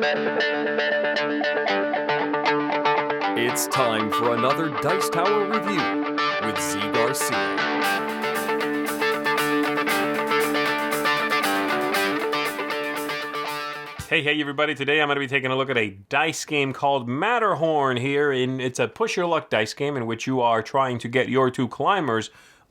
It's time for another Dice Tower review with Zee Garcia. Hey everybody, today I'm going to be taking a look at a dice game called Matterhorn here. It's a push your luck dice game in which you are trying to get your two climbers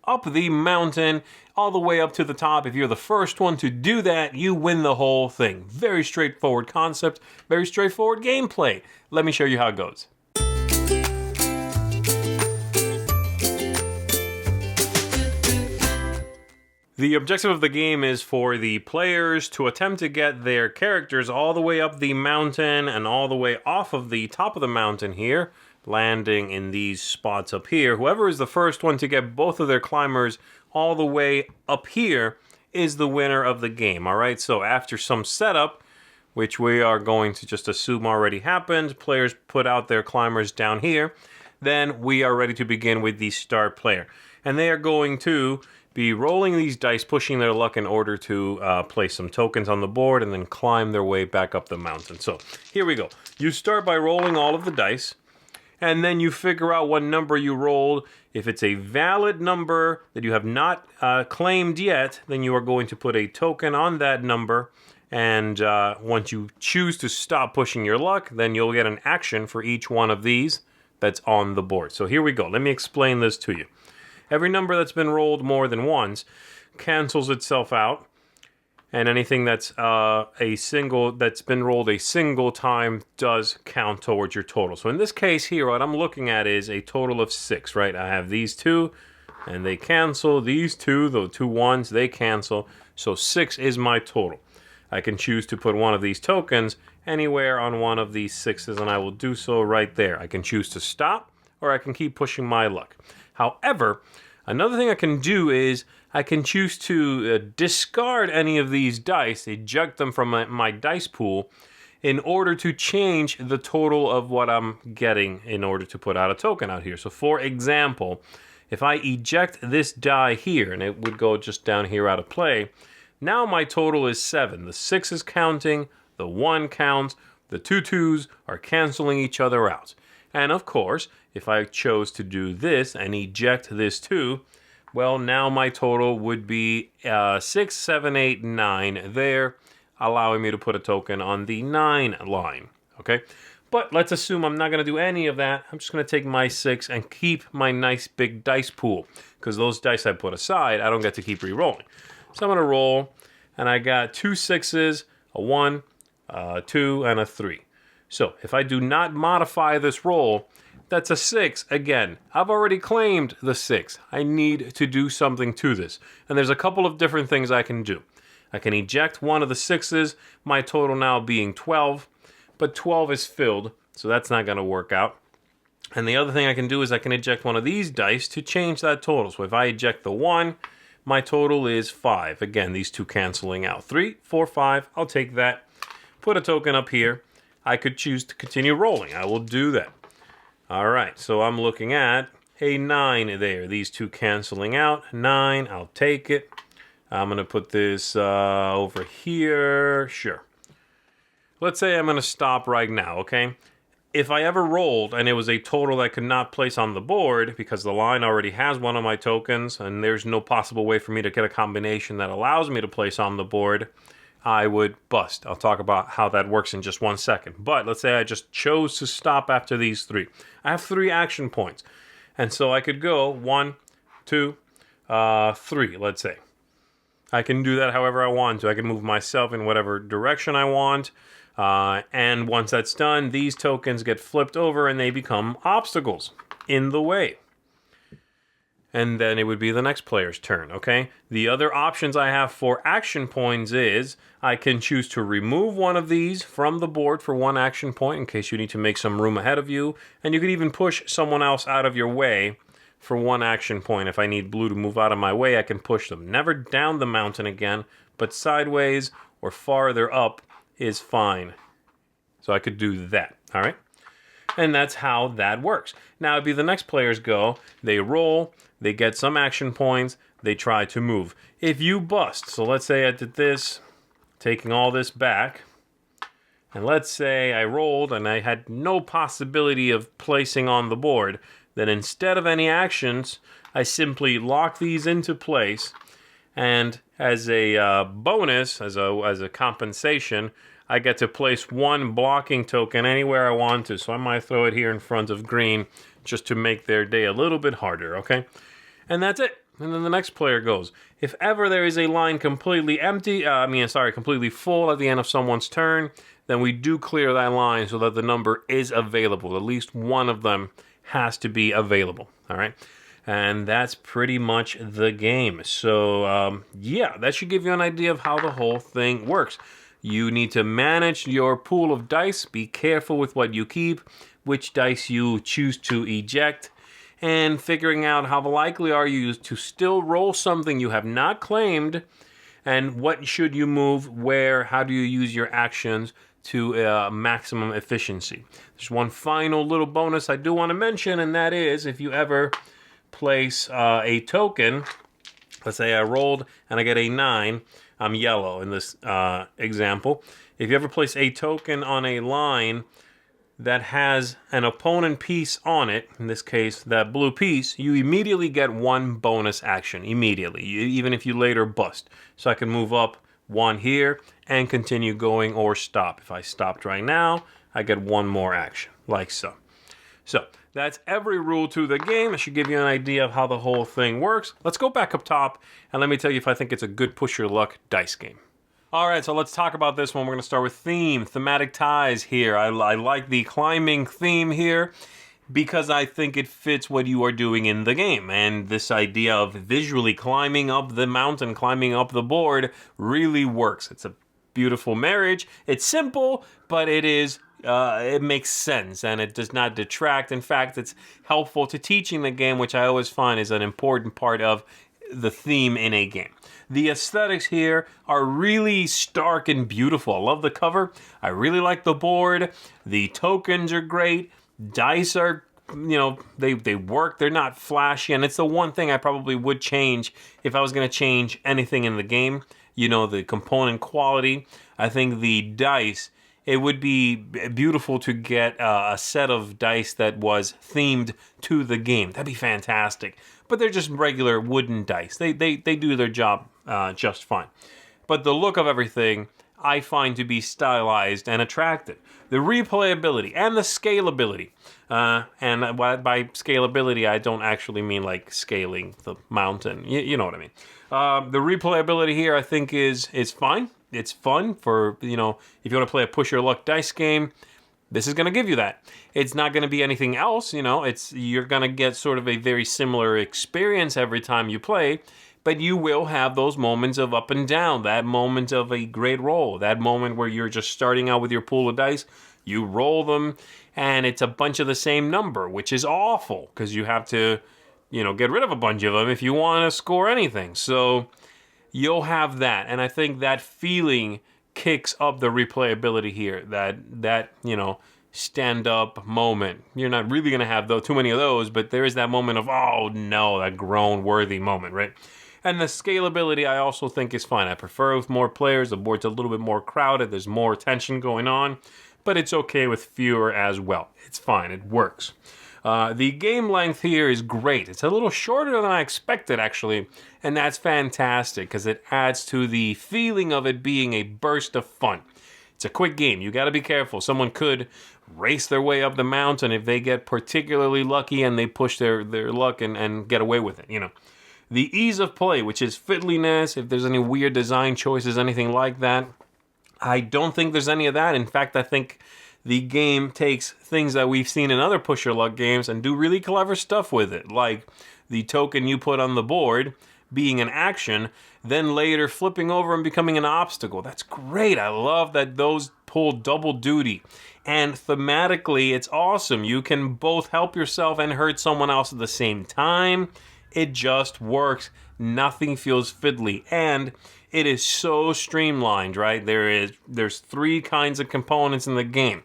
up the mountain all the way up to the top. If you're the first one to do that, you win the whole thing. Very straightforward concept, very straightforward gameplay. Let me show you how it goes. The objective of the game is for the players to attempt to get their characters all the way up the mountain and all the way off of the top of the mountain here, landing in these spots up here. Whoever is the first one to get both of their climbers all the way up here is the winner of the game, all right? So after some setup, which we are going to just assume already happened, players put out their climbers down here, then we are ready to begin with the start player. And they are going to be rolling these dice, pushing their luck in order to place some tokens on the board and then climb their way back up the mountain. So here we go. You start by rolling all of the dice, and then you figure out what number you rolled. If it's a valid number that you have not claimed yet, then you are going to put a token on that number. And once you choose to stop pushing your luck, then you'll get an action for each one of these that's on the board. So here we go. Let me explain this to you. Every number that's been rolled more than once cancels itself out, and anything that's that's been rolled a single time does count towards your total. So in this case here, what I'm looking at is a total of 6, right? I have these two, and they cancel. These two, the two ones, they cancel. So 6 is my total. I can choose to put one of these tokens anywhere on one of these 6s, and I will do so right there. I can choose to stop, or I can keep pushing my luck. However, another thing I can do is I can choose to discard any of these dice, eject them from my dice pool, in order to change the total of what I'm getting in order to put out a token out here. So for example, if I eject this die here, and it would go just down here out of play, now my total is 7. The 6 is counting, the 1 counts, the 2 2s are canceling each other out. And of course, if I chose to do this and eject this 2, well, now my total would be 6, 7, 8, 9 there, allowing me to put a token on the 9 line, okay? But let's assume I'm not going to do any of that. I'm just going to take my 6 and keep my nice big dice pool, because those dice I put aside, I don't get to keep re-rolling. So I'm going to roll, and I got 2 6s, a 1, a 2, and a 3. So if I do not modify this roll, that's a 6 again. I've already claimed the 6. I need to do something to this. And there's a couple of different things I can do. I can eject one of the 6s, my total now being 12, but 12 is filled, so that's not going to work out. And the other thing I can do is I can eject one of these dice to change that total. So if I eject the 1, my total is 5. Again, these two canceling out. 3, 4, 5, I'll take that. Put a token up here. I could choose to continue rolling. I will do that. All right, so I'm looking at a 9 there. These two canceling out. 9, I'll take it. I'm going to put this over here. Sure. Let's say I'm going to stop right now, okay? If I ever rolled and it was a total I could not place on the board because the line already has one of my tokens and there's no possible way for me to get a combination that allows me to place on the board, I would bust. I'll talk about how that works in just 1 second. But let's say I just chose to stop after these 3. I have 3 action points. And so I could go 1, 2, 3, let's say. I can do that however I want to. I can move myself in whatever direction I want. And once that's done, these tokens get flipped over and they become obstacles in the way. And then it would be the next player's turn, okay? The other options I have for action points is I can choose to remove one of these from the board for 1 action point in case you need to make some room ahead of you. And you could even push someone else out of your way for 1 action point. If I need blue to move out of my way, I can push them. Never down the mountain again, but sideways or farther up is fine. So I could do that, all right? And that's how that works. Now it'd be the next player's go. They roll, they get some action points, they try to move. If you bust, so let's say I did this, taking all this back, And let's say I rolled and I had no possibility of placing on the board, then instead of any actions, I simply lock these into place, and as a bonus, as a compensation, I get to place one blocking token anywhere I want to. So I might throw it here in front of green just to make their day a little bit harder, okay? And that's it. And then the next player goes. If ever there is a line completely completely full at the end of someone's turn, then we do clear that line so that the number is available. At least one of them has to be available, all right? And that's pretty much the game. So, that should give you an idea of how the whole thing works. You need to manage your pool of dice. Be careful with what you keep, which dice you choose to eject, and figuring out how likely are you to still roll something you have not claimed, and what should you move, where, how do you use your actions to maximum efficiency. There's one final little bonus I do want to mention, and that is if you ever place a token, let's say I rolled and I get a 9, I'm yellow in this example. If you ever place a token on a line that has an opponent piece on it, in this case that blue piece, you immediately get one bonus action, immediately, even if you later bust. So I can move up one here and continue going or stop. If I stopped right now, I get one more action, like so. So that's every rule to the game. I should give you an idea of how the whole thing works. Let's go back up top and let me tell you if I think it's a good push your luck dice game. All right, so let's talk about this one. We're going to start with thematic ties here. I like the climbing theme here because I think it fits what you are doing in the game. And this idea of visually climbing up the mountain, climbing up the board really works. It's a beautiful marriage. It's simple, but it makes sense and it does not detract. In fact, it's helpful to teaching the game, which I always find is an important part of the theme in a game. The aesthetics here are really stark and beautiful. I love the cover. I really like the board. The tokens are great. Dice are, they work. They're not flashy. And it's the one thing I probably would change if I was going to change anything in the game. The component quality. I think the dice, it would be beautiful to get a set of dice that was themed to the game. That'd be fantastic. But they're just regular wooden dice. They do their job just fine. But the look of everything I find to be stylized and attractive. The replayability and the scalability. And by scalability, I don't actually mean like scaling the mountain. You know what I mean. The replayability here I think is fine. It's fun for, if you want to play a push your luck dice game, this is going to give you that. It's not going to be anything else, you're going to get sort of a very similar experience every time you play, but you will have those moments of up and down, that moment of a great roll, that moment where you're just starting out with your pool of dice, you roll them, and it's a bunch of the same number, which is awful, because you have to, get rid of a bunch of them if you want to score anything. So you'll have that, and I think that feeling kicks up the replayability here, that stand-up moment. You're not really going to have too many of those, but there is that moment of, oh no, that groan-worthy moment, right? And the scalability I also think is fine. I prefer with more players. The board's a little bit more crowded. There's more tension going on, but it's okay with fewer as well. It's fine. It works. The game length here is great. It's a little shorter than I expected, actually, and that's fantastic because it adds to the feeling of it being a burst of fun. It's a quick game. You got to be careful. Someone could race their way up the mountain if they get particularly lucky and they push their luck and get away with it, The ease of play, which is fiddliness, if there's any weird design choices, anything like that, I don't think there's any of that. In fact, I think the game takes things that we've seen in other push your luck games and do really clever stuff with it, like the token you put on the board being an action, then later flipping over and becoming an obstacle. That's great. I love that those pull double duty. And thematically, it's awesome. You can both help yourself and hurt someone else at the same time. It just works. Nothing feels fiddly. And it is so streamlined, right? There's 3 kinds of components in the game.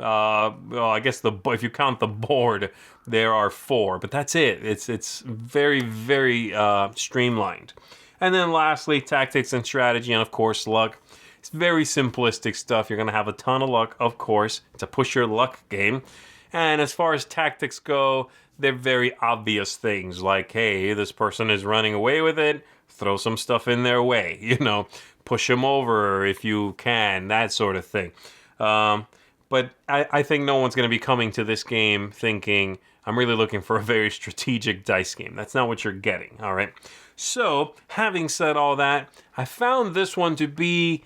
I guess if you count the board, there are 4, but that's it. It's very, very streamlined. And then lastly, tactics and strategy, and of course luck. It's very simplistic stuff. You're going to have a ton of luck, of course. It's a push your luck game. And as far as tactics go, they're very obvious things like, hey, this person is running away with it, throw some stuff in their way, push them over if you can, that sort of thing. But I think no one's going to be coming to this game thinking, I'm really looking for a very strategic dice game. That's not what you're getting, all right? So, having said all that, I found this one to be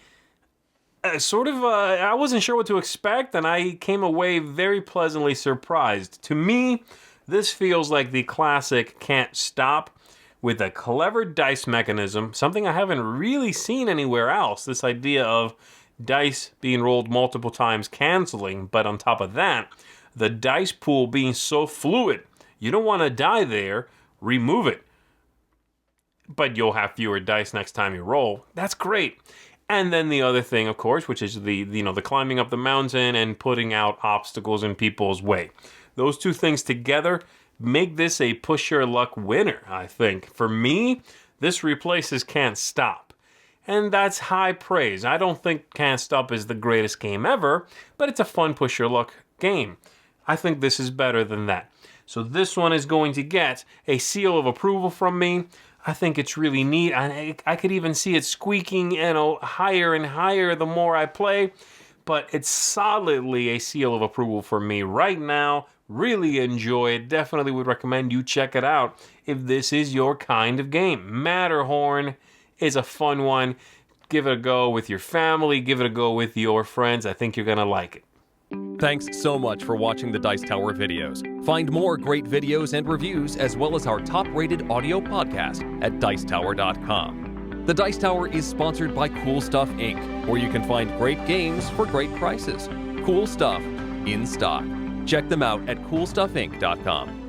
I wasn't sure what to expect, and I came away very pleasantly surprised. To me, this feels like the classic Can't Stop with a clever dice mechanism, something I haven't really seen anywhere else. This idea of dice being rolled multiple times canceling, but on top of that, the dice pool being so fluid. You don't want to die there, remove it. But you'll have fewer dice next time you roll. That's great. And then the other thing, of course, which is the climbing up the mountain and putting out obstacles in people's way. Those two things together make this a push your luck winner, I think. For me, this replaces Can't Stop. And that's high praise. I don't think Can't Stop is the greatest game ever, but it's a fun push your luck game. I think this is better than that. So this one is going to get a seal of approval from me. I think it's really neat. I could even see it squeaking, higher and higher the more I play. But it's solidly a seal of approval for me right now. Really enjoy it. Definitely would recommend you check it out if this is your kind of game. Matterhorn is a fun one. Give it a go with your family. Give it a go with your friends. I think you're going to like it. Thanks so much for watching the Dice Tower videos. Find more great videos and reviews, as well as our top-rated audio podcast at Dicetower.com. The Dice Tower is sponsored by Cool Stuff Inc., where you can find great games for great prices. Cool stuff in stock. Check them out at CoolStuffInc.com.